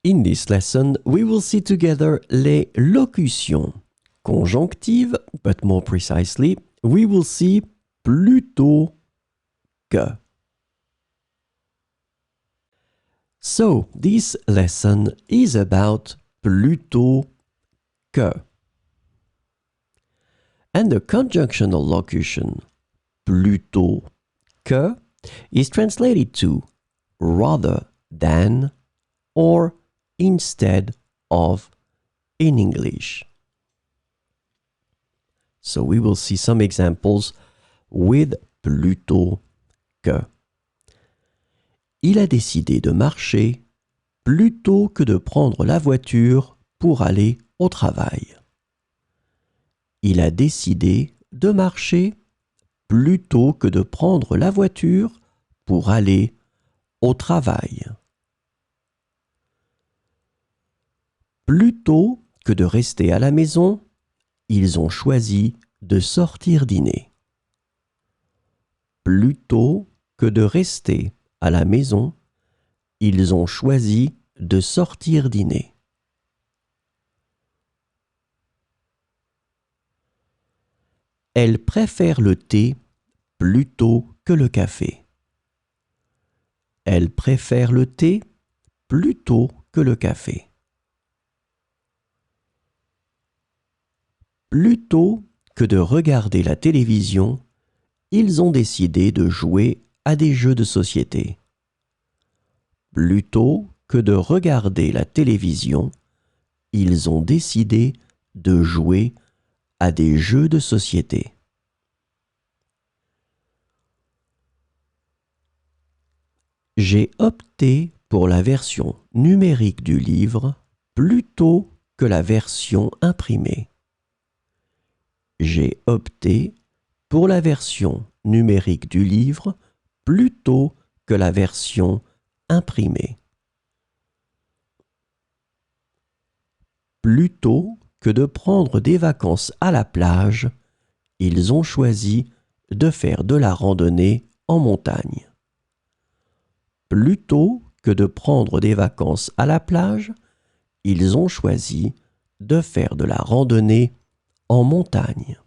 In this lesson, we will see together les locutions conjonctives, but more precisely, we will see plutôt que. So, this lesson is about plutôt que. And the conjunctional locution plutôt que is translated to rather than or instead of in English. So we will see some examples with plutôt que. Il a décidé de marcher plutôt que de prendre la voiture pour aller au travail. Il a décidé de marcher plutôt que de prendre la voiture pour aller au travail. Plutôt que de rester à la maison, ils ont choisi de sortir dîner. Plutôt que de rester à la maison, ils ont choisi de sortir dîner. Elle préfère le thé plutôt que le café. Elle préfère le thé plutôt que le café. Plutôt que de regarder la télévision, ils ont décidé de jouer à des jeux de société. Plutôt que de regarder la télévision, ils ont décidé de jouer à des jeux de société. J'ai opté pour la version numérique du livre plutôt que la version imprimée. J'ai opté pour la version numérique du livre plutôt que la version imprimée. Plutôt que de prendre des vacances à la plage, ils ont choisi de faire de la randonnée en montagne. Plutôt que de prendre des vacances à la plage, ils ont choisi de faire de la randonnée en montagne.